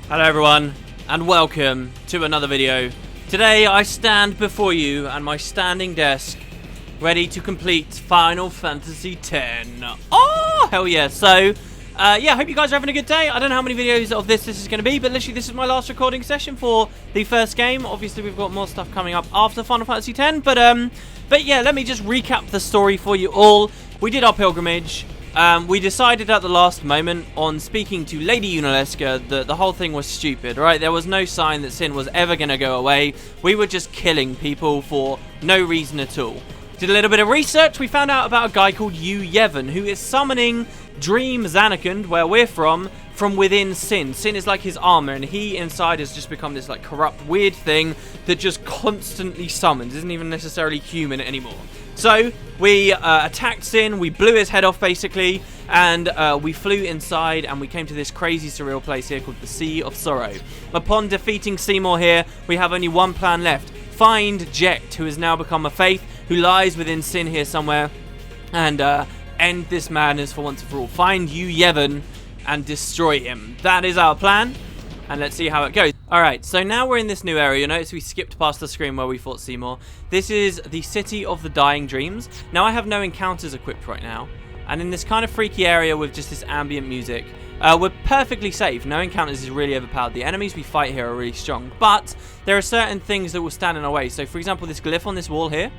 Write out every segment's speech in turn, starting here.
Hello everyone, and welcome to another video. Today I stand before you at my standing desk, ready to complete Final Fantasy X. Oh, hell yeah. So, yeah, hope you guys are having a good day. I don't know how many videos of this is going to be, but literally this is my last recording session for the first game. Obviously we've got more stuff coming up after Final Fantasy X, but yeah, let me just recap the story for you all. We did our pilgrimage. We decided at the last moment on speaking to Lady Unaleska that the whole thing was stupid, right? There was no sign that sin was ever going to go away. We were just killing people for no reason at all. Did a little bit of research. We found out about a guy called Yevon, who is summoning Dream Zanarkand, where we're from within sin. Sin is like his armor, and he inside has just become this like corrupt, weird thing that just constantly summons. Isn't even necessarily human anymore. So we attacked Sin, we blew his head off basically, and we flew inside and we came to this crazy surreal place here called the Sea of Sorrow. Upon defeating Seymour here, we have only one plan left. Find Jecht, who has now become a faith, who lies within Sin here somewhere, and end this madness for once and for all. Find Yevon and destroy him. That is our plan, and let's see how it goes. Alright, so now we're in this new area. Notice we skipped past the screen where we fought Seymour. This is the City of the Dying Dreams. Now I have no encounters equipped right now, and in this kind of freaky area with just this ambient music, we're perfectly safe. No encounters is really overpowered. The enemies we fight here are really strong, but there are certain things that will stand in our way. So for example, this glyph on this wall here,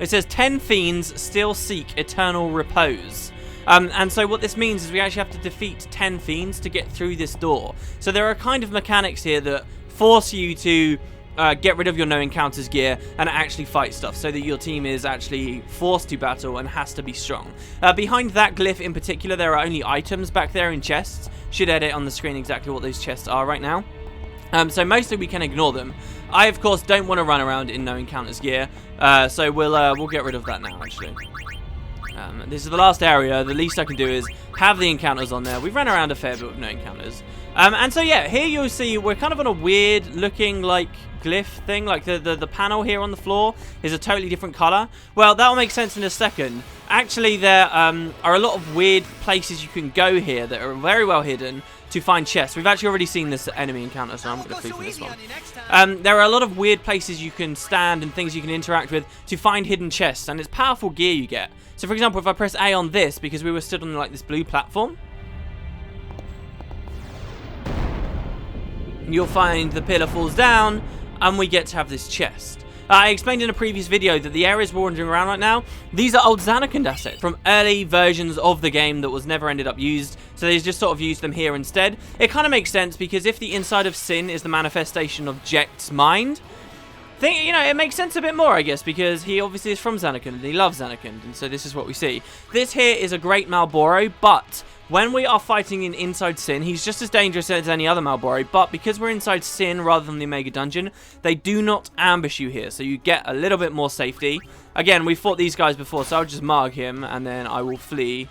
it says 10 fiends still seek eternal repose. And so what this means is we actually have to defeat 10 fiends to get through this door. So there are kind of mechanics here that force you to get rid of your no encounters gear and actually fight stuff, so that your team is actually forced to battle and has to be strong. Behind that glyph in particular, there are only items back there in chests. Should edit on the screen exactly what those chests are right now. So mostly we can ignore them. I of course don't want to run around in no encounters gear, so we'll get rid of that now actually. This is the last area. The least I can do is have the encounters on there. We've run around a fair bit with no encounters. And so yeah, here you'll see we're kind of on a weird looking like glyph thing. Like the panel here on the floor is a totally different color. Well, that'll make sense in a second. Actually, there are a lot of weird places you can go here that are very well hidden to find chests. We've actually already seen this enemy encounter, so I'm going to flee from this one. There are a lot of weird places you can stand and things you can interact with to find hidden chests, and it's powerful gear you get. So for example, if I press A on this, because we were stood on like this blue platform, you'll find the pillar falls down and we get to have this chest. I explained in a previous video that the areas we're wandering around right now, these are old Zanarkand assets from early versions of the game that was never ended up used, so they just sort of used them here instead. It kind of makes sense because if the inside of Sin is the manifestation of Jecht's mind, it makes sense a bit more, I guess, because he obviously is from Zanarkand and he loves Zanarkand, and so this is what we see. This here is a great Malboro, but when we are fighting in inside Sin, he's just as dangerous as any other Malboro, but because we're inside Sin rather than the Omega Dungeon, they do not ambush you here, so you get a little bit more safety. Again, we fought these guys before, so I'll just mark him, and then I will flee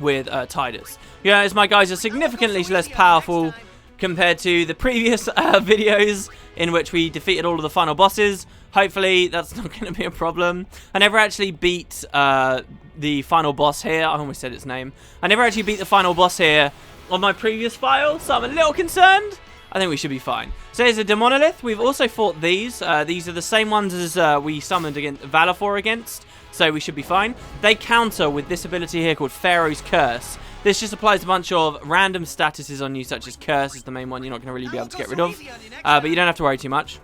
with Tidus. Yeah, as my guys are significantly less powerful compared to the previous videos in which we defeated all of the final bosses. Hopefully that's not going to be a problem. I never actually beat the final boss here. I almost said its name. I never actually beat the final boss here on my previous file, so I'm a little concerned. I think we should be fine. So here's a Demonolith. We've also fought these. These are the same ones as we summoned against Valifor against, so we should be fine. They counter with this ability here called Pharaohs Curse. This just applies a bunch of random statuses on you, such as Curse is the main one you're not going to really be able to get rid of. But you don't have to worry too much.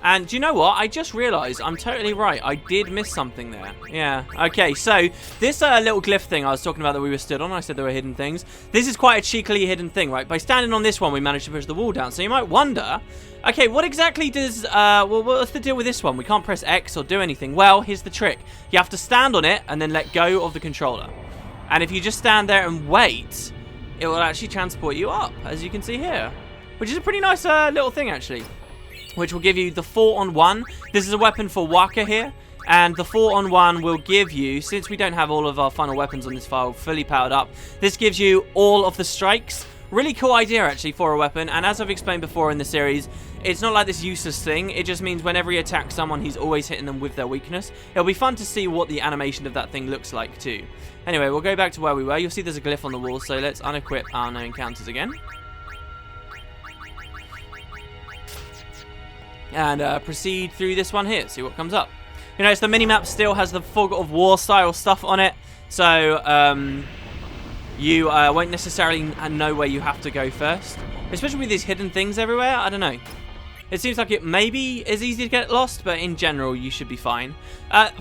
And do you know what? I just realised I'm totally right. I did miss something there. Yeah. Okay, so this little glyph thing I was talking about that we were stood on, I said there were hidden things. This is quite a cheekily hidden thing, right? By standing on this one, we managed to push the wall down. So you might wonder, okay, what exactly does, well, what's the deal with this one? We can't press X or do anything. Well, here's the trick. You have to stand on it and then let go of the controller. And if you just stand there and wait, it will actually transport you up, as you can see here. Which is a pretty nice little thing, actually. Which will give you the 4-on-1. This is a weapon for Waka here. And the 4-on-1 will give you, since we don't have all of our final weapons on this file fully powered up, this gives you all of the strikes. Really cool idea, actually, for a weapon. And as I've explained before in the series, it's not like this useless thing. It just means whenever he attacks someone, he's always hitting them with their weakness. It'll be fun to see what the animation of that thing looks like, too. Anyway, we'll go back to where we were. You'll see there's a glyph on the wall, so let's unequip our no encounters again. and proceed through this one here, see what comes up. You notice the minimap still has the fog of war style stuff on it, so you won't necessarily know where you have to go first, especially with these hidden things everywhere. I don't know. It seems like it maybe is easy to get lost, but in general, you should be fine.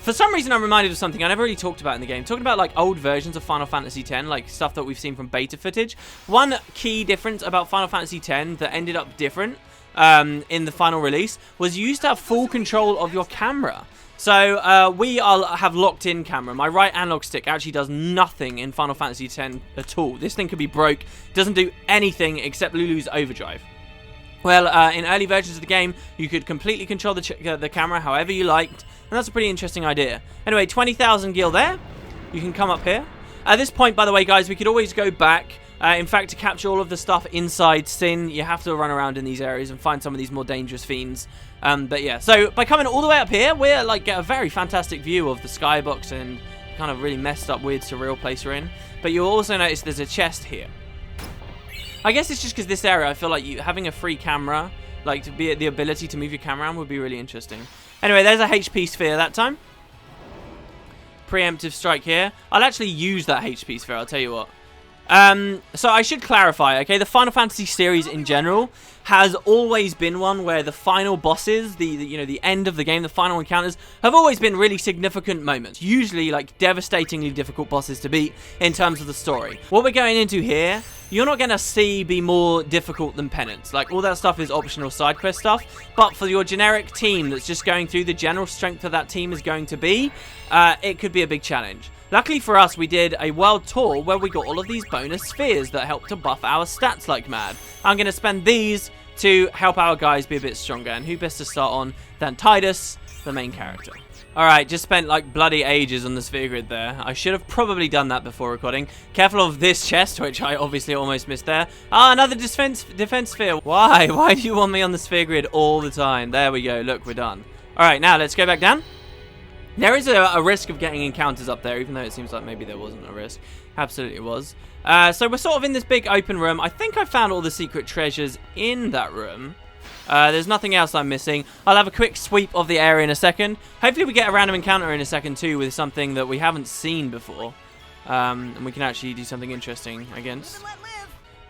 For some reason, I'm reminded of something I never really talked about in the game. Talking about, like, old versions of Final Fantasy X, like, stuff that we've seen from beta footage. One key difference about Final Fantasy X that ended up different in the final release was you used to have full control of your camera. So, we have locked-in camera. My right analog stick actually does nothing in Final Fantasy X at all. This thing could be broke. Doesn't do anything except Lulu's overdrive. Well, in early versions of the game, you could completely control the camera however you liked, and that's a pretty interesting idea. Anyway, 20,000 gil there. You can come up here. At this point, by the way, guys, we could always go back. In fact, to capture all of the stuff inside Sin, you have to run around in these areas and find some of these more dangerous fiends. But yeah, so by coming all the way up here, we're like get a very fantastic view of the skybox and kind of really messed up, weird, surreal place we're in. But you'll also notice there's a chest here. I guess it's just because this area, I feel like having a free camera, like to be the ability to move your camera around would be really interesting. Anyway, there's a HP sphere that time. Preemptive strike here. I'll actually use that HP sphere, I'll tell you what. So I should clarify, okay, the Final Fantasy series in general has always been one where the final bosses, the end of the game, the final encounters, have always been really significant moments. Usually, like, devastatingly difficult bosses to beat in terms of the story. What we're going into here, you're not going to see be more difficult than Penance. Like, all that stuff is optional side quest stuff, but for your generic team that's just going through, the general strength of that team is going to be, it could be a big challenge. Luckily for us, we did a world tour where we got all of these bonus spheres that help to buff our stats like mad. I'm going to spend these to help our guys be a bit stronger. And who best to start on than Titus, the main character. Alright, just spent like bloody ages on the sphere grid there. I should have probably done that before recording. Careful of this chest, which I obviously almost missed there. Ah, another defense sphere. Why? Why do you want me on the sphere grid all the time? There we go. Look, we're done. Alright, now let's go back down. There is a risk of getting encounters up there, even though it seems like maybe there wasn't a risk. Absolutely was. So we're sort of in this big open room. I think I found all the secret treasures in that room. There's nothing else I'm missing. I'll have a quick sweep of the area in a second. Hopefully we get a random encounter in a second too with something that we haven't seen before. And we can actually do something interesting against.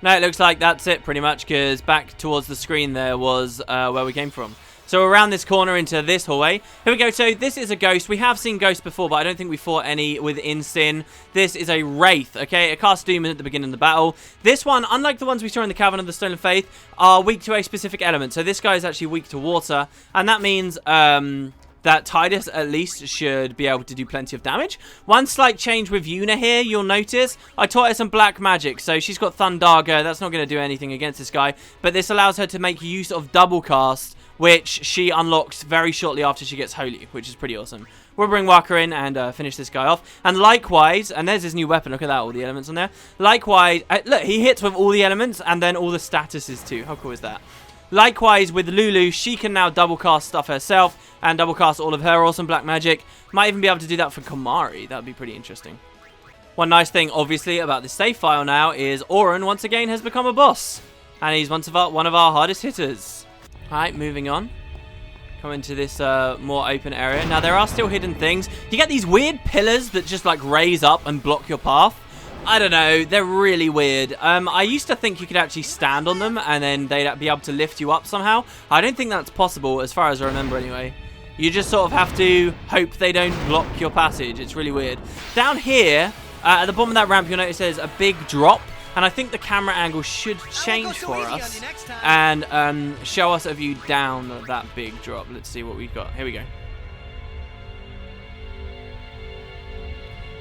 No, it looks like that's it pretty much, because back towards the screen there was where we came from. So around this corner into this hallway. Here we go. So this is a ghost. We have seen ghosts before, but I don't think we fought any within Sin. This is a Wraith, okay? It casts Doom at the beginning of the battle. This one, unlike the ones we saw in the Cavern of the Stolen Faith, are weak to a specific element. So this guy is actually weak to water, and that means that Titus at least should be able to do plenty of damage. One slight change with Yuna here, you'll notice. I taught her some black magic, so she's got Thundaga. That's not going to do anything against this guy, but this allows her to make use of double cast, which she unlocks very shortly after she gets Holy, which is pretty awesome. We'll bring Waka in and finish this guy off. And likewise, and there's his new weapon. Look at that, all the elements on there. Likewise, look, he hits with all the elements and then all the statuses too. How cool is that? Likewise, with Lulu, she can now double cast stuff herself and double cast all of her awesome black magic. Might even be able to do that for Komari. That would be pretty interesting. One nice thing, obviously, about this save file now is Auron, once again, has become a boss. And he's one of our hardest hitters. Alright, moving on. Come into this more open area. Now, there are still hidden things. You get these weird pillars that just, like, raise up and block your path. I don't know. They're really weird. I used to think you could actually stand on them and then they'd be able to lift you up somehow. I don't think that's possible, as far as I remember anyway. You just sort of have to hope they don't block your passage. It's really weird. Down here, at the bottom of that ramp, you'll notice there's a big drop. And I think the camera angle should change for us and show us a view down that big drop. Let's see what we've got. Here we go.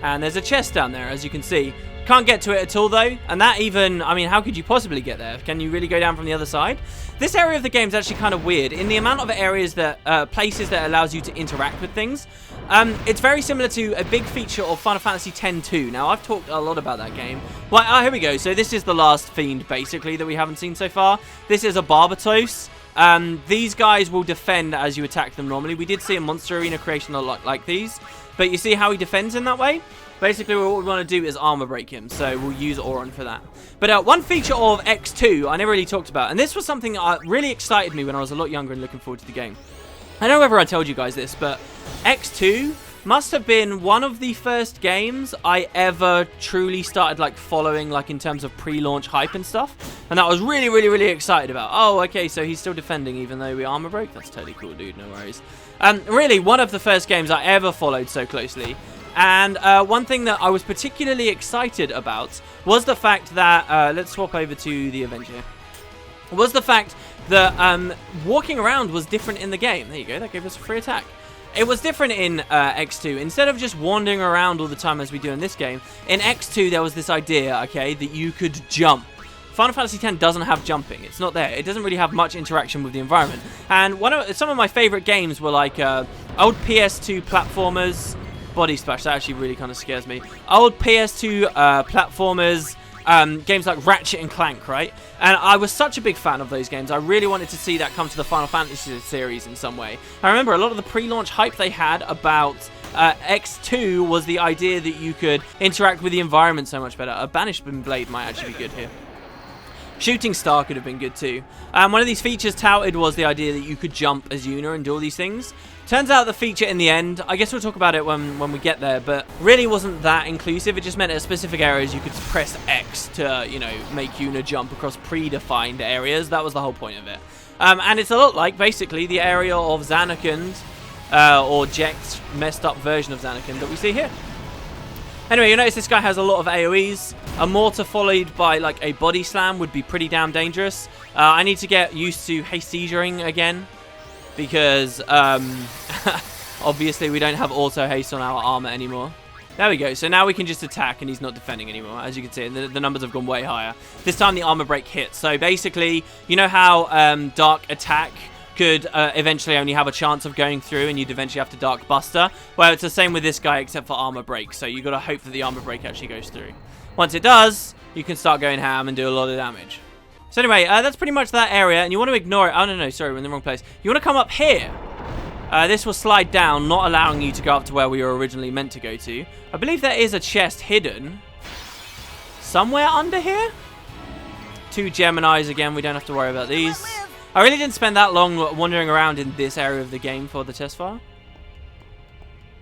And there's a chest down there, as you can see. Can't get to it at all, though. And that even, I mean, how could you possibly get there? Can you really go down from the other side? This area of the game is actually kind of weird. In the amount of areas that, places that allows you to interact with things, it's very similar to a big feature of Final Fantasy X-2. Now, I've talked a lot about that game. Well, here we go. So this is the last fiend, basically, that we haven't seen so far. This is a Barbados. These guys will defend as you attack them normally. We did see a monster arena creation a lot like these. But you see how he defends in that way? Basically, what we want to do is armor break him, so we'll use Auron for that. But one feature of X2 I never really talked about, and this was something that really excited me when I was a lot younger and looking forward to the game. I don't know whether I told you guys this, but X2 must have been one of the first games I ever truly started like following, like in terms of pre-launch hype and stuff, and that I was really excited about. Oh, okay, so he's still defending even though we armor broke. That's totally cool, dude. No worries. Really, one of the first games I ever followed so closely. And one thing that I was particularly excited about was the fact that let's swap over to the Avenger. Was the fact that walking around was different in the game. There you go. That gave us a free attack. It was different in X2. Instead of just wandering around all the time as we do in this game, in X2 there was this idea, okay, that you could jump. Final Fantasy X doesn't have jumping. It's not there. It doesn't really have much interaction with the environment. And some of my favorite games were like old PS2 platformers. Body Splash, that actually really kind of scares me. Old PS2 platformers, games like Ratchet and Clank, right? And I was such a big fan of those games. I really wanted to see that come to the Final Fantasy series in some way. I remember a lot of the pre-launch hype they had about X2 was the idea that you could interact with the environment so much better. A Banishment Blade might actually be good here. Shooting Star could have been good too. One of these features touted was the idea that you could jump as Yuna and do all these things. Turns out the feature in the end, I guess we'll talk about it when we get there, but really wasn't that inclusive. It just meant at specific areas you could press X to, you know, make Yuna jump across predefined areas. That was the whole point of it. And it's a lot like, basically, the area of Zanarkand, or Jecht's messed up version of Zanarkand that we see here. Anyway, you notice this guy has a lot of AoEs. A mortar followed by, like, a body slam would be pretty damn dangerous. I need to get used to haste seizuring again, because obviously we don't have auto haste on our armor anymore. There we go. So now we can just attack and he's not defending anymore. As you can see, the numbers have gone way higher. This time the armor break hits. So basically, you know how Dark Attack could eventually only have a chance of going through and you'd eventually have to Dark Buster? Well, it's the same with this guy except for armor break. So you got to hope that the armor break actually goes through. Once it does, you can start going ham and do a lot of damage. So anyway, that's pretty much that area, and you want to ignore it. Oh, no, sorry, we're in the wrong place. You want to come up here. This will slide down, not allowing you to go up to where we were originally meant to go to. I believe there is a chest hidden somewhere under here. 2 Geminis again, we don't have to worry about these. I really didn't spend that long wandering around in this area of the game for the test file.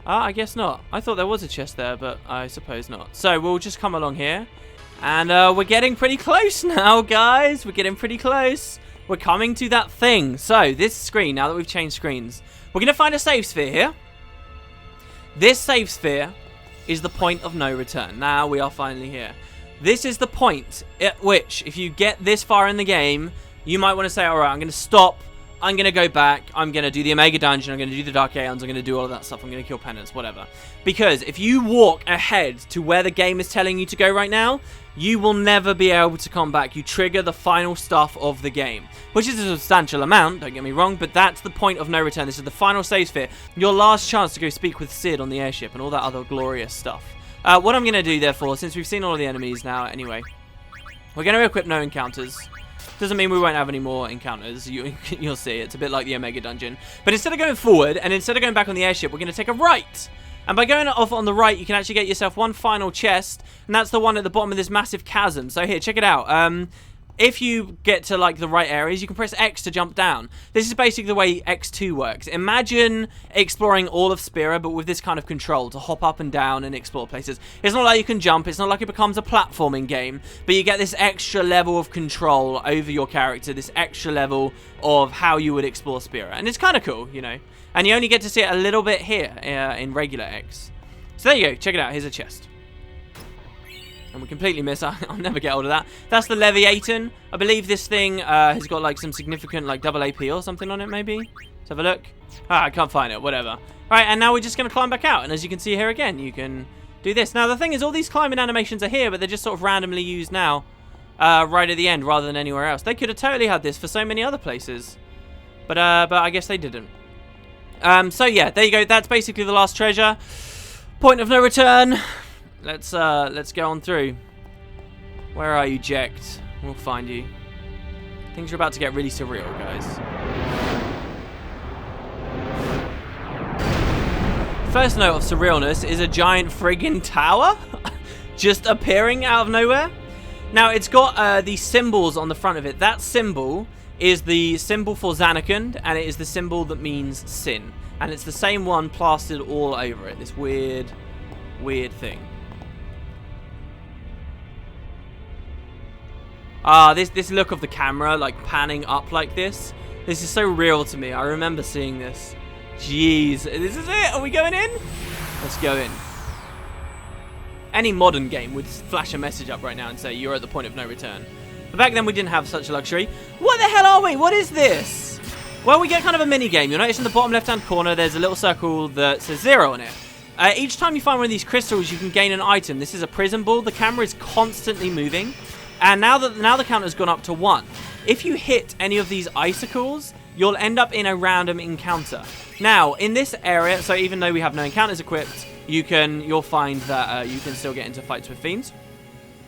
I guess not. I thought there was a chest there, but I suppose not. So we'll just come along here. And we're getting pretty close now, guys. We're getting pretty close. We're coming to that thing. So, this screen, now that we've changed screens, we're going to find a save sphere here. This save sphere is the point of no return. Now we are finally here. This is the point at which, if you get this far in the game, you might want to say, alright, I'm going to stop. I'm going to go back, I'm going to do the Omega Dungeon, I'm going to do the Dark Aeons, I'm going to do all of that stuff, I'm going to kill penance, whatever. Because if you walk ahead to where the game is telling you to go right now, you will never be able to come back. You trigger the final stuff of the game, which is a substantial amount, don't get me wrong, but that's the point of no return. This is the final save sphere, your last chance to go speak with Sid on the airship and all that other glorious stuff. What I'm going to do, therefore, since we've seen all of the enemies now anyway, we're going to equip no encounters. Doesn't mean we won't have any more encounters. You'll see. It's a bit like the Omega Dungeon. But instead of going forward, and instead of going back on the airship, we're going to take a right. And by going off on the right, you can actually get yourself one final chest. And that's the one at the bottom of this massive chasm. So here, check it out. If you get to, like, the right areas, you can press X to jump down. This is basically the way X2 works. Imagine exploring all of Spira, but with this kind of control to hop up and down and explore places. It's not like you can jump. It's not like it becomes a platforming game. But you get this extra level of control over your character, this extra level of how you would explore Spira. And it's kind of cool, you know. And you only get to see it a little bit here in regular X. So there you go. Check it out. Here's a chest. And we completely miss. I'll never get hold of that. That's the Leviathan. I believe this thing has got like some significant like double AP or something on it maybe. Let's have a look. I can't find it. Whatever. Alright, and now we're just going to climb back out. And as you can see here again, you can do this. Now the thing is, all these climbing animations are here, but they're just sort of randomly used now. Right at the end rather than anywhere else. They could have totally had this for so many other places. But I guess they didn't. So yeah, there you go. That's basically the last treasure. Point of no return. Let's go on through. Where are you, Jecht? We'll find you. Things are about to get really surreal, guys. first note of surrealness is a giant friggin' tower just appearing out of nowhere. Now, it's got these symbols on the front of it. That symbol is the symbol for Zanarkand, and it is the symbol that means sin. And it's the same one plastered all over it. This weird, weird thing. This look of the camera, like, panning up like this. This is so real to me. I remember seeing this. Jeez. This is it. Are we going in? Let's go in. Any modern game would flash a message up right now and say, you're at the point of no return. But back then, we didn't have such a luxury. What the hell are we? What is this? Well, we get kind of a mini-game. You'll notice in the bottom left-hand corner, there's a little circle that says 0 on it. Each time you find one of these crystals, you can gain an item. This is a prison ball. The camera is constantly moving. And now the counter's gone up to 1. If you hit any of these icicles, you'll end up in a random encounter. Now, in this area, so even though we have no encounters equipped, you'll find that you can still get into fights with fiends.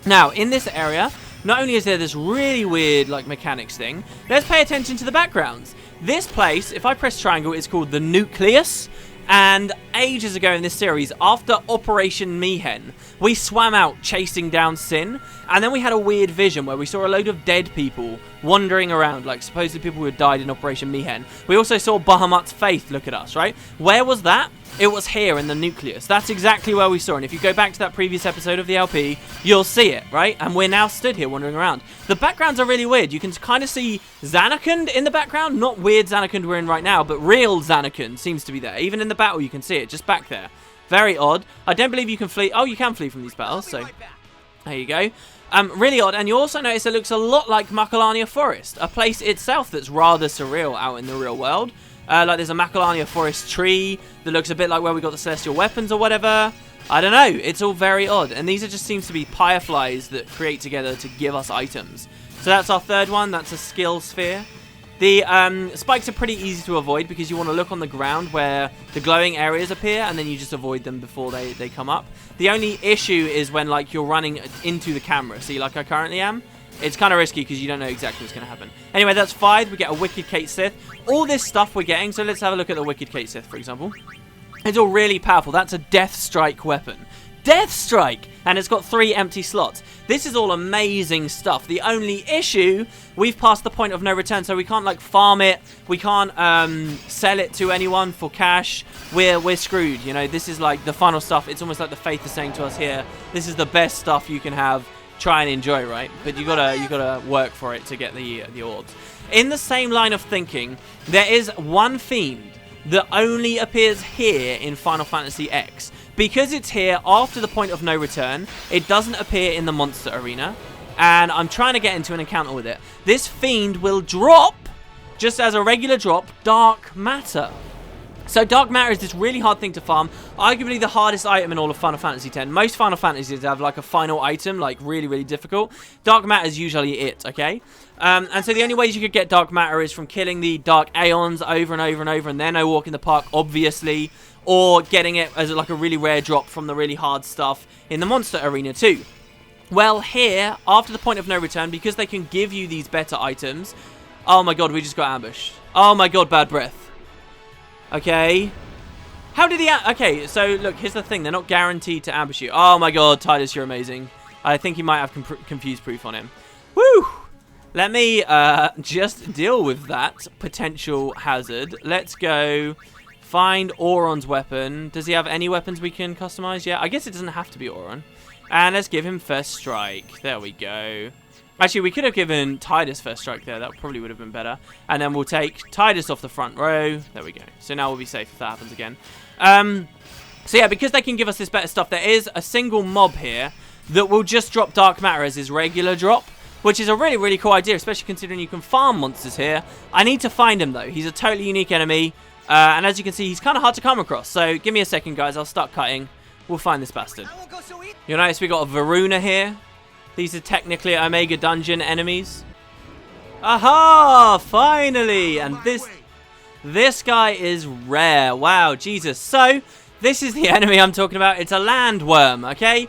Now, in this area, not only is there this really weird, like, mechanics thing, let's pay attention to the backgrounds. This place, if I press triangle, is called the Nucleus. And ages ago in this series, after Operation Mihen, we swam out chasing down Sin, and then we had a weird vision where we saw a load of dead people wandering around, like supposedly people who had died in Operation Mihen. We also saw Bahamut's faith look at us, right? Where was that? It was here in the Nucleus. That's exactly where we saw it. And if you go back to that previous episode of the LP, you'll see it, right? And we're now stood here wandering around. The backgrounds are really weird. You can kind of see Zanarkand in the background. Not weird Zanarkand we're in right now, but real Zanarkand seems to be there. Even in the battle, you can see it just back there. Very odd. I don't believe you can flee. Oh, you can flee from these battles, so there you go. Really odd. And you also notice it looks a lot like Macalania Forest, a place itself that's rather surreal out in the real world. Like there's a Macalania Forest tree that looks a bit like where we got the Celestial Weapons or whatever. I don't know. It's all very odd. And these are just seems to be fireflies that create together to give us items. So that's our third one. That's a skill sphere. The spikes are pretty easy to avoid because you want to look on the ground where the glowing areas appear and then you just avoid them before they come up. The only issue is when like you're running into the camera. See, like I currently am. It's kind of risky because you don't know exactly what's going to happen. Anyway, that's 5. We get a Wicked Kate Sith. All this stuff we're getting. So let's have a look at the Wicked Kate Sith, for example. It's all really powerful. That's a Death Strike weapon. Death Strike! And it's got 3 empty slots. This is all amazing stuff. The only issue, we've passed the point of no return, so we can't like farm it. We can't sell it to anyone for cash. We're screwed. You know, this is like the final stuff. It's almost like the faith is saying to us here, this is the best stuff you can have. Try and enjoy, right? But you gotta work for it to get the orbs. In the same line of thinking, there is one fiend that only appears here in Final Fantasy X. Because it's here after the point of no return, it doesn't appear in the monster arena. And I'm trying to get into an encounter with it. This fiend will drop, just as a regular drop, dark matter. So dark matter is this really hard thing to farm. Arguably the hardest item in all of Final Fantasy X. Most Final Fantasies have like a final item, like really, really difficult. Dark matter is usually it, okay? And so the only ways you could get dark matter is from killing the dark aeons over and over and over, and then no walk in the park, obviously, or getting it as like a really rare drop from the really hard stuff in the monster arena too. Well, here, after the point of no return, because they can give you these better items. Oh my god, we just got ambushed. Oh my god, bad breath. Okay. How did he... Okay, so look, here's the thing. They're not guaranteed to ambush you. Oh my god, Titus, you're amazing. I think he might have confused proof on him. Woo! Let me just deal with that potential hazard. Let's go find Auron's weapon. Does he have any weapons we can customize? Yeah, I guess it doesn't have to be Auron. And let's give him first strike. There we go. Actually, we could have given Titus first strike there. That probably would have been better. And then we'll take Titus off the front row. There we go. So now we'll be safe if that happens again. So yeah, because they can give us this better stuff, there is a single mob here that will just drop dark matter as his regular drop, which is a really, really cool idea, especially considering you can farm monsters here. I need to find him, though. He's a totally unique enemy. And as you can see, he's kind of hard to come across. So give me a second, guys. I'll start cutting. We'll find this bastard. You'll notice we got a Varuna here. These are technically Omega Dungeon enemies. Aha! Finally! And this guy is rare. Wow, Jesus. So, This is the enemy I'm talking about. It's a land worm, okay?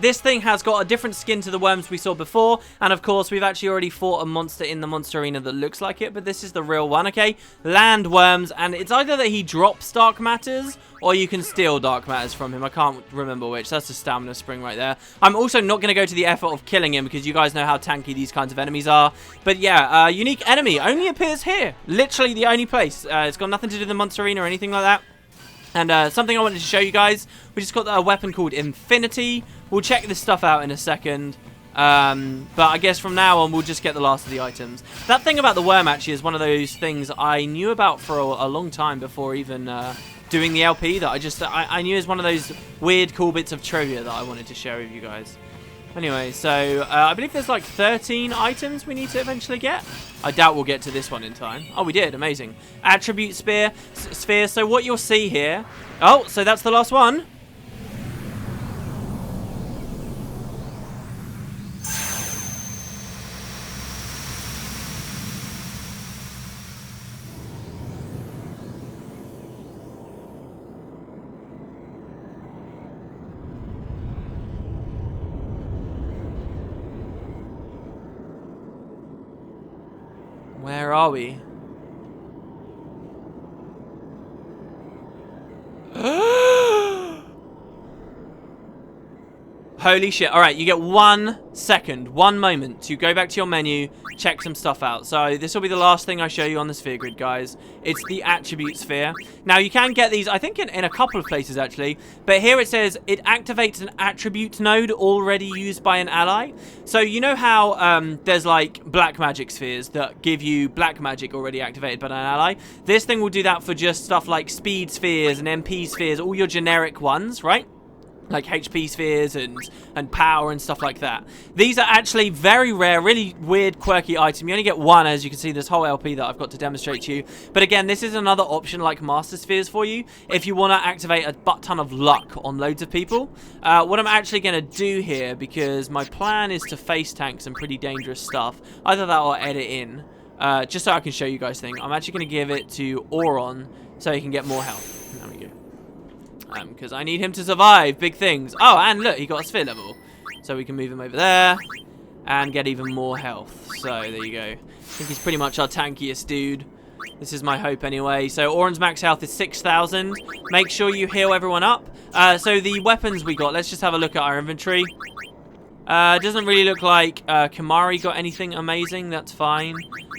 This thing has got a different skin to the worms we saw before. And, of course, we've actually already fought a monster in the monster arena that looks like it. But this is the real one, okay? Land worms. And it's either that he drops dark matters or you can steal dark matters from him. I can't remember which. That's a stamina spring right there. I'm also not going to go to the effort of killing him because you guys know how tanky these kinds of enemies are. But, yeah, unique enemy only appears here. Literally the only place. It's got nothing to do with the monster arena or anything like that. And something I wanted to show you guys, we just got a weapon called Infinity. We'll check this stuff out in a second. But I guess from now on, we'll just get the last of the items. That thing about the worm actually is one of those things I knew about for a long time before even doing the LP. That I knew is one of those weird, cool bits of trivia that I wanted to share with you guys. Anyway, so I believe there's like 13 items we need to eventually get. I doubt we'll get to this one in time. Oh, we did. Amazing. Attribute sphere. So what you'll see here... Oh, so that's the last one. Where are we? Holy shit. Alright, you get 1 second, 1 moment to go back to your menu, check some stuff out. So this will be the last thing I show you on the sphere grid, guys. It's the attribute sphere. Now, you can get these, I think, in a couple of places, actually. But here it says it activates an attribute node already used by an ally. So you know how there's, like, black magic spheres that give you black magic already activated by an ally? This thing will do that for just stuff like speed spheres and MP spheres, all your generic ones, right? Like HP spheres and power and stuff like that. These are actually very rare, really weird, quirky item. You only get one, as you can see, this whole LP that I've got to demonstrate to you. But again, this is another option like Master Spheres for you if you want to activate a butt ton of luck on loads of people. What I'm actually going to do here, because my plan is to face tank some pretty dangerous stuff, either that or edit in, just so I can show you guys things. I'm actually going to give it to Auron so he can get more health. There we go. Because I need him to survive big things. Oh, and look, he got a sphere level. So we can move him over there and get even more health. So there you go. I think he's pretty much our tankiest dude. This is my hope anyway. So Auron's max health is 6,000. Make sure you heal everyone up. So the weapons we got, let's just have a look at our inventory. Doesn't really look like Kamari got anything amazing. That's fine.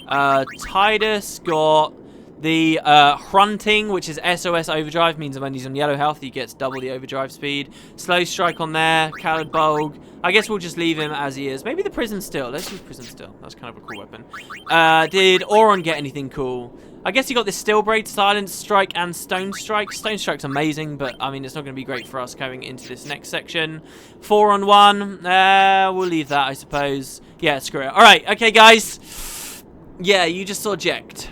Titus got... the Hrunting, which is SOS overdrive, means that when he's on yellow health, he gets double the overdrive speed. Slow strike on there. Khaled Bulg. I guess we'll just leave him as he is. Maybe the prison still. Let's use prison still. That's kind of a cool weapon. Did Auron get anything cool? I guess he got this Steel Braid, Silence Strike, and Stone Strike. Stone Strike's amazing, but I mean, it's not going to be great for us going into this next section. 4-on-1. We'll leave that, I suppose. Yeah, screw it. All right, okay, guys. Yeah, you just saw Jecht.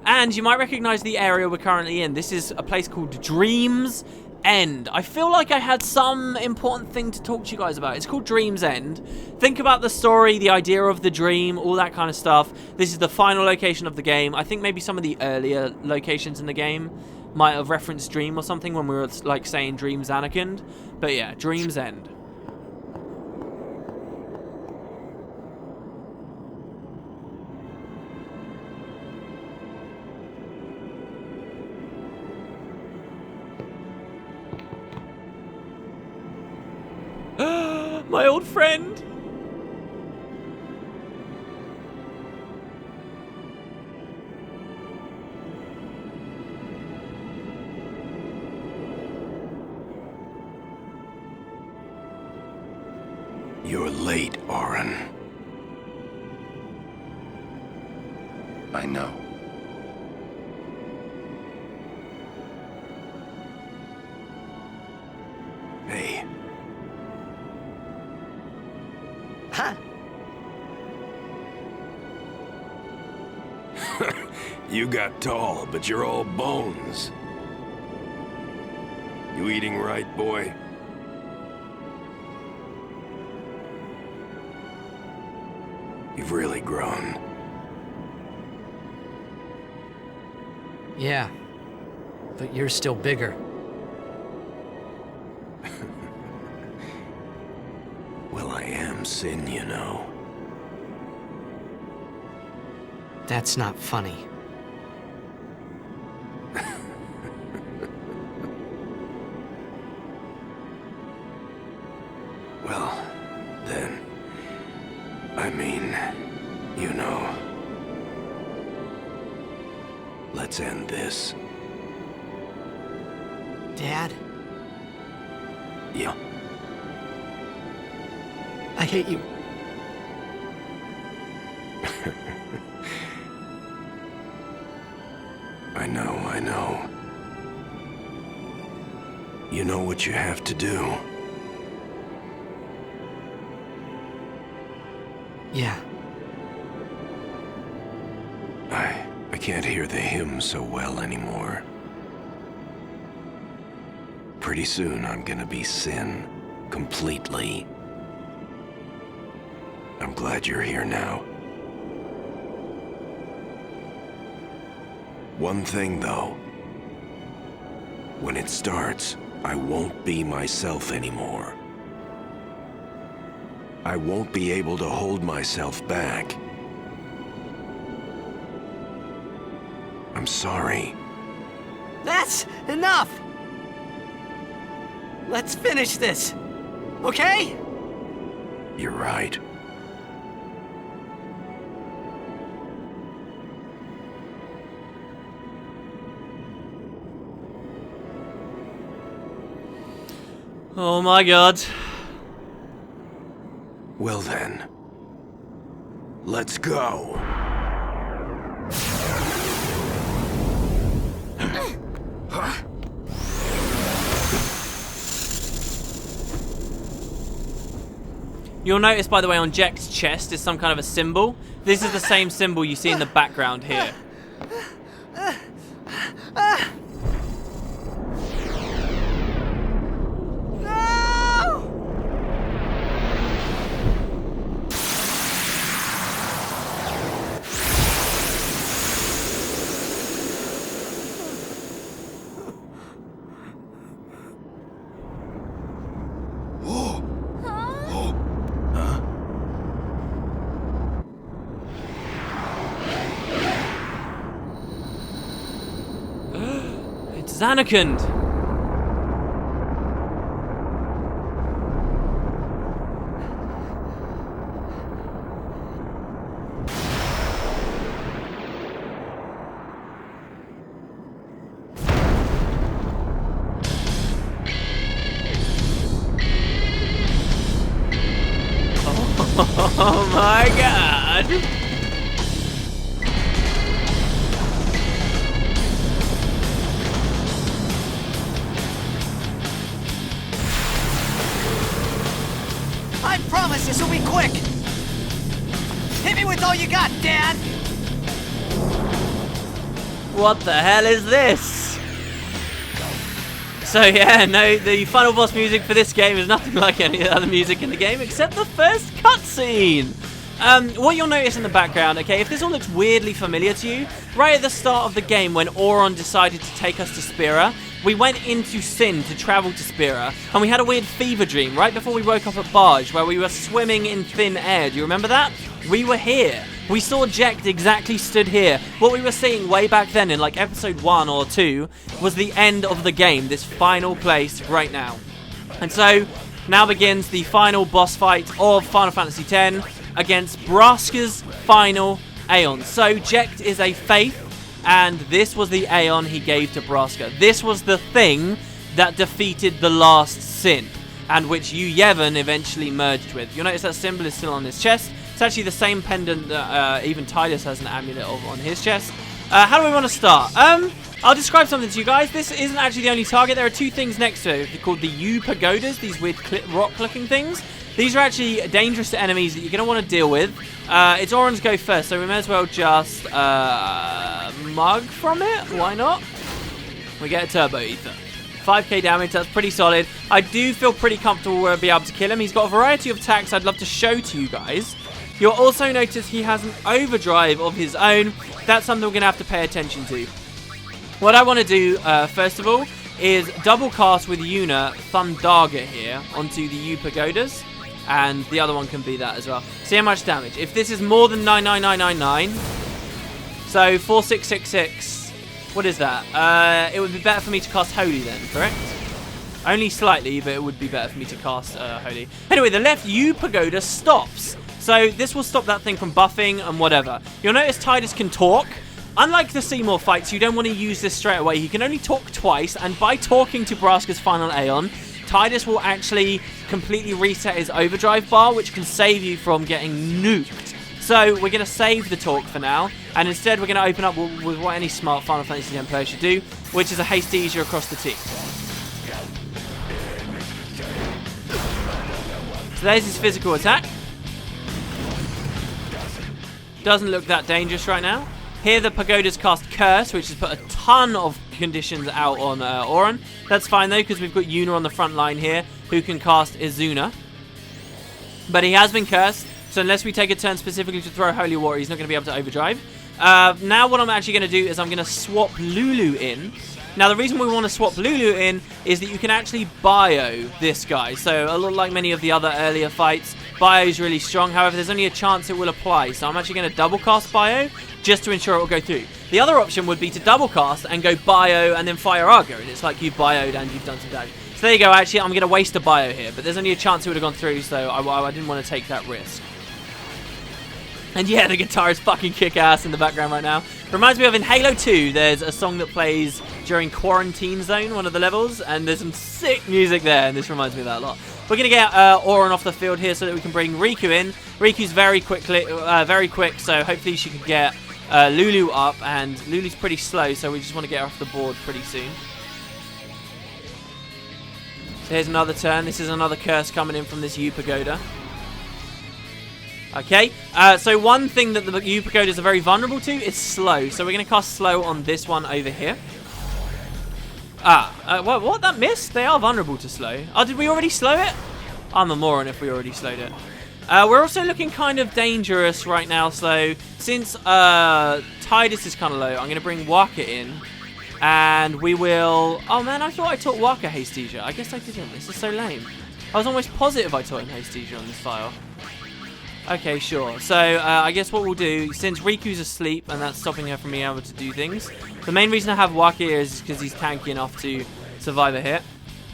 And you might recognize the area we're currently in. This is a place called Dream's End. I feel like I had some important thing to talk to you guys about. It's called Dream's End. Think about the story, the idea of the dream, all that kind of stuff. This is the final location of the game. I think maybe some of the earlier locations in the game might have referenced Dream or something when we were like saying Dream's Anakin. But yeah, Dream's End. My old friend. You're late, Auron. I know. Hey. Huh? You got tall, but you're all bones. You eating right, boy? You've really grown. Yeah. But you're still bigger. from sin, you know. That's not funny. Well, then, I mean, you know. Let's end this. Dad, Yeah. I hate you. I know. You know what you have to do. Yeah. I can't hear the hymn so well anymore. Pretty soon I'm gonna be sin, completely. I'm glad you're here now. One thing though, when it starts, I won't be myself anymore. I won't be able to hold myself back. I'm sorry. That's enough! Let's finish this, okay? You're right. Oh my god. Well then, let's go. You'll notice, by the way, on Jecht's chest is some kind of a symbol. This is the same symbol you see in the background here. It's Anakin. Oh my god. I promise this will be quick! Hit me with all you got, Dad! What the hell is this? So yeah, no, the final boss music for this game is nothing like any other music in the game except the first cutscene. What you'll notice in the background, okay, if this all looks weirdly familiar to you, right at the start of the game when Auron decided to take us to Spira, we went into Sin to travel to Spira, and we had a weird fever dream right before we woke up at Barge where we were swimming in thin air. Do you remember that? We were here. We saw Jecht exactly stood here. What we were seeing way back then in like episode 1 or 2 was the end of the game, this final place right now. And so now begins the final boss fight of Final Fantasy X against Braska's final Aeon. So Jecht is a Faith, and this was the Aeon he gave to Braska. This was the thing that defeated the last Sin, and which Yevon eventually merged with. You'll notice that symbol is still on his chest. It's actually the same pendant that even Tidus has an amulet of on his chest. How do we want to start? I'll describe something to you guys. This isn't actually the only target. There are two things next to it. They're called the U pagodas, these weird rock-looking things. These are actually dangerous enemies that you're going to want to deal with. It's Auron's go first, so we may as well just mug from it. Why not? We get a turbo ether. 5k damage, that's pretty solid. I do feel pretty comfortable we'll be able to kill him. He's got a variety of attacks I'd love to show to you guys. You'll also notice he has an overdrive of his own. That's something we're going to have to pay attention to. What I want to do, first of all, is double cast with Yuna Thundaga here onto the U Pagodas. And the other one can be that as well. See how much damage. If this is more than 99999, so 4666, what is that? It would be better for me to cast Holy then, correct? Only slightly, but it would be better for me to cast Holy. Anyway, the left U Pagoda stops. So this will stop that thing from buffing and whatever. You'll notice Tidus can talk. Unlike the Seymour fights, you don't want to use this straight away. He can only talk twice, and by talking to Braska's final Aeon, Tidus will actually completely reset his overdrive bar, which can save you from getting nuked. So we're going to save the talk for now, and instead we're going to open up with what any smart Final Fantasy X player should do, which is a Hastesia across the T. So there's his physical attack. Doesn't look that dangerous right now. Here the Pagoda's cast Curse, which has put a ton of conditions out on Auron. That's fine though, because we've got Yuna on the front line here, who can cast Izuna. But he has been cursed, so unless we take a turn specifically to throw Holy Water, he's not going to be able to overdrive. Now what I'm actually going to do is I'm going to swap Lulu in. Now the reason we want to swap Lulu in is that you can actually bio this guy. So a lot like many of the other earlier fights, bio is really strong. However, there's only a chance it will apply. So I'm actually going to double cast bio just to ensure it will go through. The other option would be to double cast and go bio and then fire Argo. And it's like you've bioed and you've done some damage. So there you go. Actually, I'm going to waste a bio here. But there's only a chance it would have gone through. So I didn't want to take that risk. And yeah, the guitar is fucking kick-ass in the background right now. Reminds me of in Halo 2, there's a song that plays during Quarantine Zone, one of the levels, and there's some sick music there, and this reminds me of that a lot. We're going to get Auron off the field here so that we can bring Riku in. Riku's very quick, so hopefully she can get Lulu up, and Lulu's pretty slow, so we just want to get her off the board pretty soon. So here's another turn. This is another curse coming in from this U Pagoda. Okay, so one thing that the U Pagodas are very vulnerable to is slow. So we're going to cast slow on this one over here. What? That missed? They are vulnerable to slow. Oh, did we already slow it? I'm a moron if we already slowed it. We're also looking kind of dangerous right now. So since Tidus is kind of low, I'm going to bring Waka in. And we will... Oh man, I thought I taught Waka Hastesia. I guess I didn't. This is so lame. I was almost positive I taught him Hastesia on this file. Okay, sure. So, I guess what we'll do, since Riku's asleep and that's stopping her from being able to do things, the main reason I have Waka here is because he's tanky enough to survive a hit.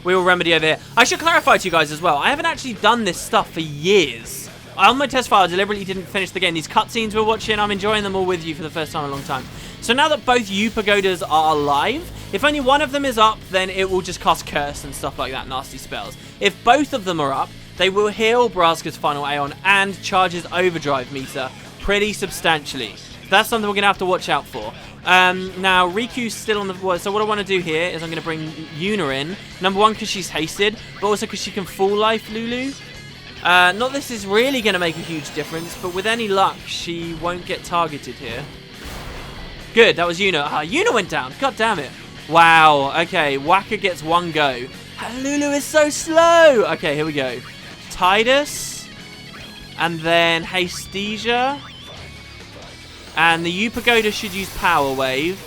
We will remedy over here. I should clarify to you guys as well, I haven't actually done this stuff for years. On my test file, I deliberately didn't finish the game. These cutscenes we're watching, I'm enjoying them all with you for the first time in a long time. So now that both U Pagodas are alive, if only one of them is up, then it will just cast Curse and stuff like that, nasty spells. If both of them are up, they will heal Braska's final Aeon and charge his overdrive meter pretty substantially. That's something we're going to have to watch out for. Now, Riku's still on the... So what I want to do here is I'm going to bring Yuna in. Number one, because she's hasted, but also because she can full life Lulu. Not this is really going to make a huge difference, but with any luck, she won't get targeted here. Good, that was Yuna. Yuna went down. God damn it. Wow. Okay, Waka gets one go. Lulu is so slow. Okay, here we go. Tidus, and then Hastesia, and the U Pagoda should use Power Wave,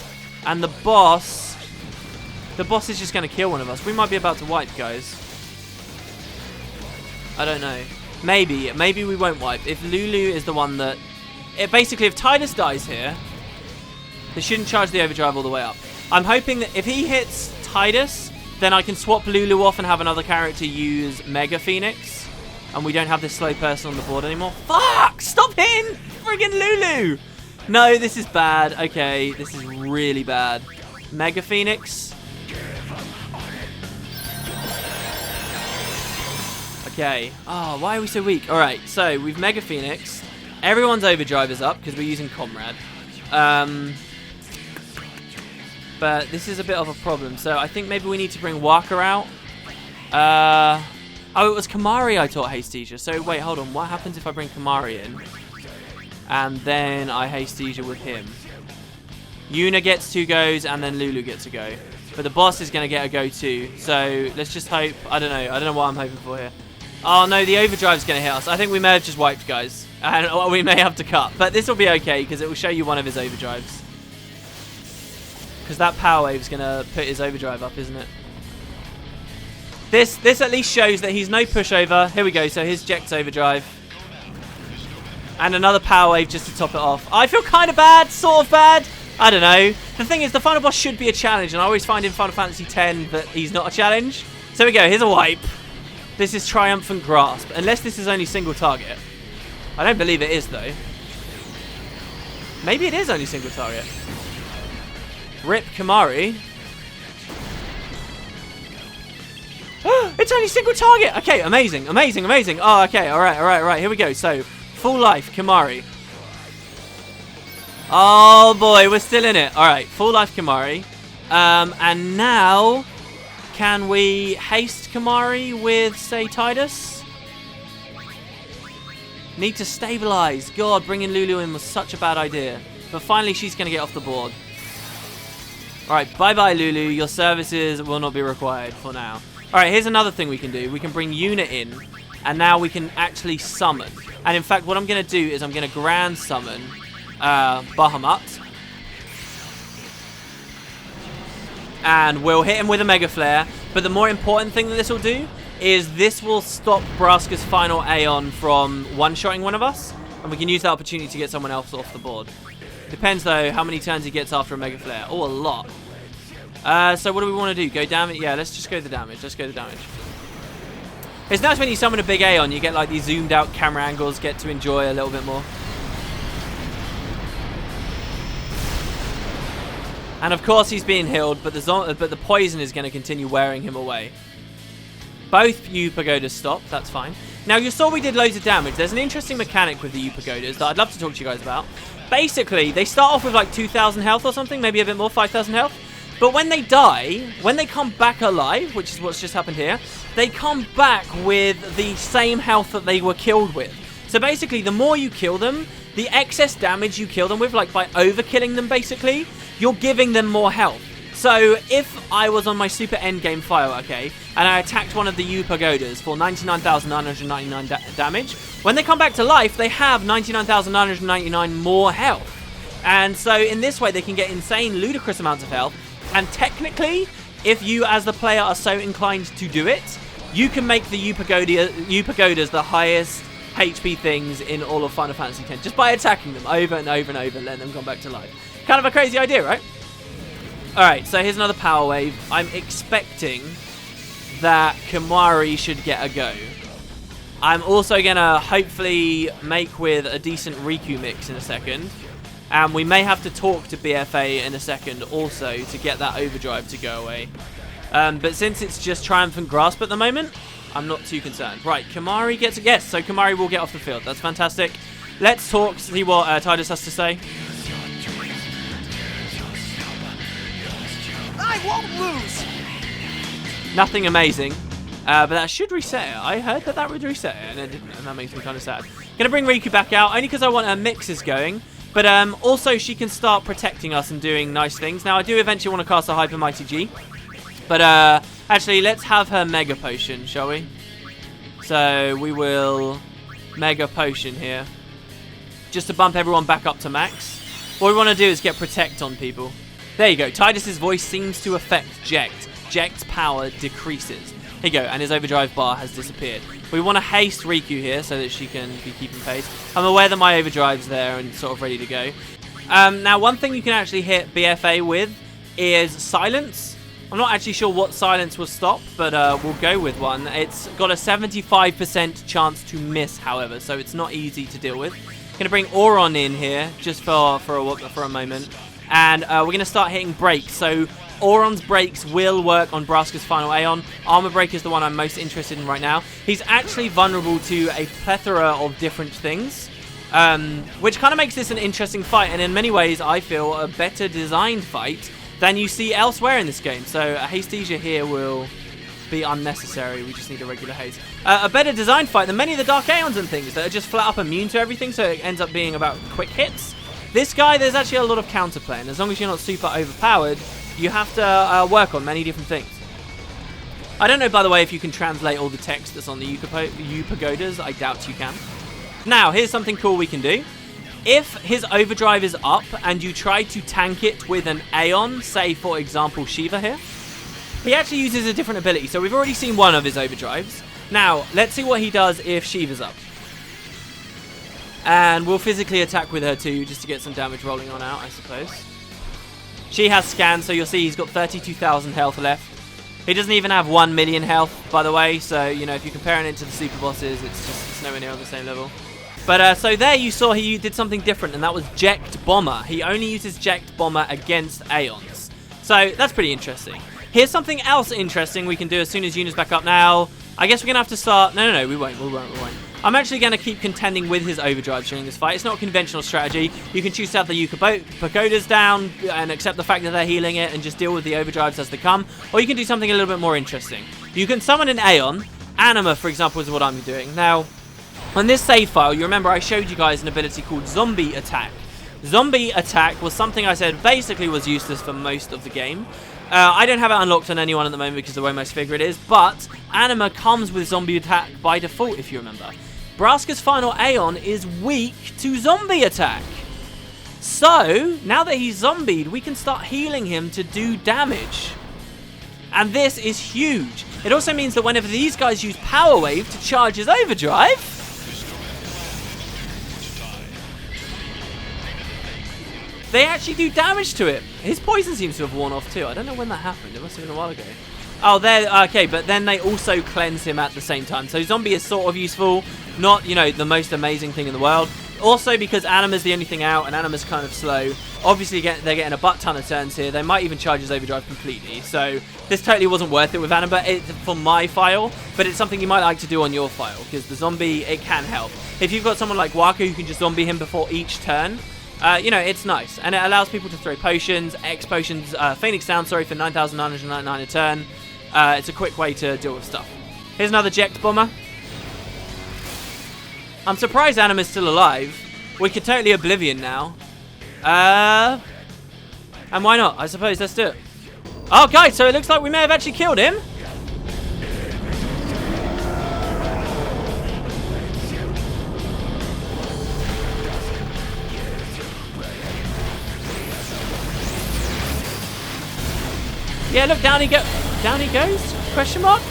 and the boss is just going to kill one of us. We might be about to wipe, guys. I don't know. Maybe we won't wipe. If Lulu is the one that... Basically, if Tidus dies here, they shouldn't charge the overdrive all the way up. I'm hoping that if he hits Tidus, then I can swap Lulu off and have another character use Mega Phoenix. And we don't have this slow person on the board anymore. Fuck! Stop hitting friggin' Lulu! No, this is bad. Okay, this is really bad. Mega Phoenix. Okay. Oh, why are we so weak? Alright, so we've Mega Phoenix. Everyone's overdrive is up because we're using Comrade. But this is a bit of a problem. So I think maybe we need to bring Waka out. Oh, it was Kamari I taught Hastesia. So, wait, hold on. What happens if I bring Kamari in? And then I Hastesia with him. Yuna gets 2 goes, and then Lulu gets a go. But the boss is going to get a go too. So, let's just hope... I don't know what I'm hoping for here. Oh, no, the overdrive's going to hit us. I think we may have just wiped, guys. And we may have to cut. But this will be okay, because it will show you one of his overdrives. Because that Power Wave's going to put his overdrive up, isn't it? This at least shows that he's no pushover. Here we go. So here's Jecht's overdrive. And another power wave just to top it off. I feel kind of bad, sort of bad. I don't know. The thing is, the final boss should be a challenge, and I always find in Final Fantasy X that he's not a challenge. So here we go. Here's a wipe. This is Triumphant Grasp, unless this is only single target. I don't believe it is, though. Maybe it is only single target. Rip Kimahri. It's only single target. Okay, amazing, amazing, amazing. Oh, okay, all right. Here we go. So, full life, Kimahri. Oh boy, we're still in it. All right, full life, Kimahri. And now, can we haste Kimahri with, say, Tidus? Need to stabilize. God, bringing Lulu in was such a bad idea. But finally, she's going to get off the board. All right, bye-bye, Lulu. Your services will not be required for now. All right, here's another thing we can do. We can bring Unit in, and now we can actually summon. And in fact, what I'm going to do is I'm going to Grand Summon Bahamut. And we'll hit him with a Mega Flare. But the more important thing that this will do is this will stop Braska's final Aeon from one-shotting one of us. And we can use that opportunity to get someone else off the board. Depends, though, how many turns he gets after a Mega Flare. Oh, a lot. So what do we want to do? Go damage? Yeah, let's just go the damage. Let's go the damage. It's nice when you summon a big Aeon, you get like these zoomed out camera angles, get to enjoy a little bit more. And of course he's being healed, but the poison is going to continue wearing him away. Both U-Pagodas stopped, that's fine. Now you saw we did loads of damage. There's an interesting mechanic with the U-Pagodas that I'd love to talk to you guys about. Basically, they start off with like 2,000 health or something, maybe a bit more, 5,000 health. But when they die, when they come back alive, which is what's just happened here, they come back with the same health that they were killed with. So basically, the more you kill them, the excess damage you kill them with, like by overkilling them basically, you're giving them more health. So if I was on my super endgame file, okay, and I attacked one of the U-Pagodas for 99,999 damage, when they come back to life, they have 99,999 more health. And so in this way, they can get insane, ludicrous amounts of health. And technically, if you as the player are so inclined to do it, you can make the U-Pagodas the highest HP things in all of Final Fantasy X just by attacking them over and over and over, letting them come back to life. Kind of a crazy idea, right? Alright, so here's another power wave. I'm expecting that Kimahri should get a go. I'm also going to hopefully make with a decent Riku mix in a second. And we may have to talk to BFA in a second also to get that overdrive to go away. But since it's just Triumphant Grasp at the moment, I'm not too concerned. Right, Kimahri gets... Yes, so Kimahri will get off the field. That's fantastic. Let's talk, see what Tidus has to say. I won't lose! Nothing amazing. But that should reset it. I heard that would reset it, and it didn't, and that makes me kind of sad. Gonna bring Riku back out, only because I want her mixes going. But also, she can start protecting us and doing nice things. Now, I do eventually want to cast a Hyper Mighty G. But actually, let's have her Mega Potion, shall we? So, we will Mega Potion here. Just to bump everyone back up to max. What we want to do is get Protect on people. There you go. Tidus's voice seems to affect Jecht. Jecht's power decreases. Here you go, and his overdrive bar has disappeared. We want to haste Riku here so that she can be keeping pace. I'm aware that my overdrive's there and sort of ready to go. Now, one thing you can actually hit BFA with is Silence. I'm not actually sure what Silence will stop, but we'll go with one. It's got a 75% chance to miss, however, so it's not easy to deal with. Going to bring Auron in here just for a moment. And we're going to start hitting breaks. So Auron's breaks will work on Braska's final Aeon. Armor Break is the one I'm most interested in right now. He's actually vulnerable to a plethora of different things, which kind of makes this an interesting fight. And in many ways, I feel a better designed fight than you see elsewhere in this game. So a Hastesia here will be unnecessary. We just need a regular haste. A better designed fight than many of the Dark Aeons and things that are just flat up immune to everything. So it ends up being about quick hits. This guy, there's actually a lot of counterplay, and as long as you're not super overpowered, you have to work on many different things. I don't know, by the way, if you can translate all the text that's on the U-Pagodas. I doubt you can. Now, here's something cool we can do. If his overdrive is up and you try to tank it with an Aeon, say, for example, Shiva here, he actually uses a different ability. So we've already seen one of his overdrives. Now, let's see what he does if Shiva's up. And we'll physically attack with her too, just to get some damage rolling on out, I suppose. She has scans, so you'll see he's got 32,000 health left. He doesn't even have 1 million health, by the way. So, you know, if you're comparing it to the super bosses, it's nowhere near on the same level. But, so there you saw he did something different, and that was Jecht Bomber. He only uses Jecht Bomber against Aeons. So, that's pretty interesting. Here's something else interesting we can do as soon as Yuna's back up now. I guess we're going to have to start... No, we won't. I'm actually going to keep contending with his overdrive during this fight. It's not a conventional strategy. You can choose to have the Pagodas down and accept the fact that they're healing it and just deal with the overdrives as they come. Or you can do something a little bit more interesting. You can summon an Aeon. Anima, for example, is what I'm doing. Now, on this save file, you remember I showed you guys an ability called Zombie Attack. Zombie Attack was something I said basically was useless for most of the game. I don't have it unlocked on anyone at the moment because of the way my figure it is, but Anima comes with Zombie Attack by default, if you remember. Braska's final Aeon is weak to Zombie Attack. So, now that he's zombied, we can start healing him to do damage. And this is huge. It also means that whenever these guys use Power Wave to charge his overdrive, they actually do damage to it. His poison seems to have worn off too. I don't know when that happened. It must have been a while ago. Oh, there. Okay, but then they also cleanse him at the same time. So Zombie is sort of useful. Not, you know, the most amazing thing in the world. Also because Anima's the only thing out, and Anima's kind of slow. Obviously, they're getting a butt ton of turns here. They might even charge his overdrive completely. So this totally wasn't worth it with Anima for my file, but it's something you might like to do on your file, because the zombie, it can help. If you've got someone like Waka who can just zombie him before each turn, you know, it's nice. And it allows people to throw potions, X potions, Phoenix Down, sorry, for 9,999 a turn. It's a quick way to deal with stuff. Here's another Jecht Bomber. I'm surprised Anima's still alive. We could totally Oblivion now. And why not? I suppose, let's do it. Oh, guys, so it looks like we may have actually killed him. Yeah, look, down he goes? Question mark?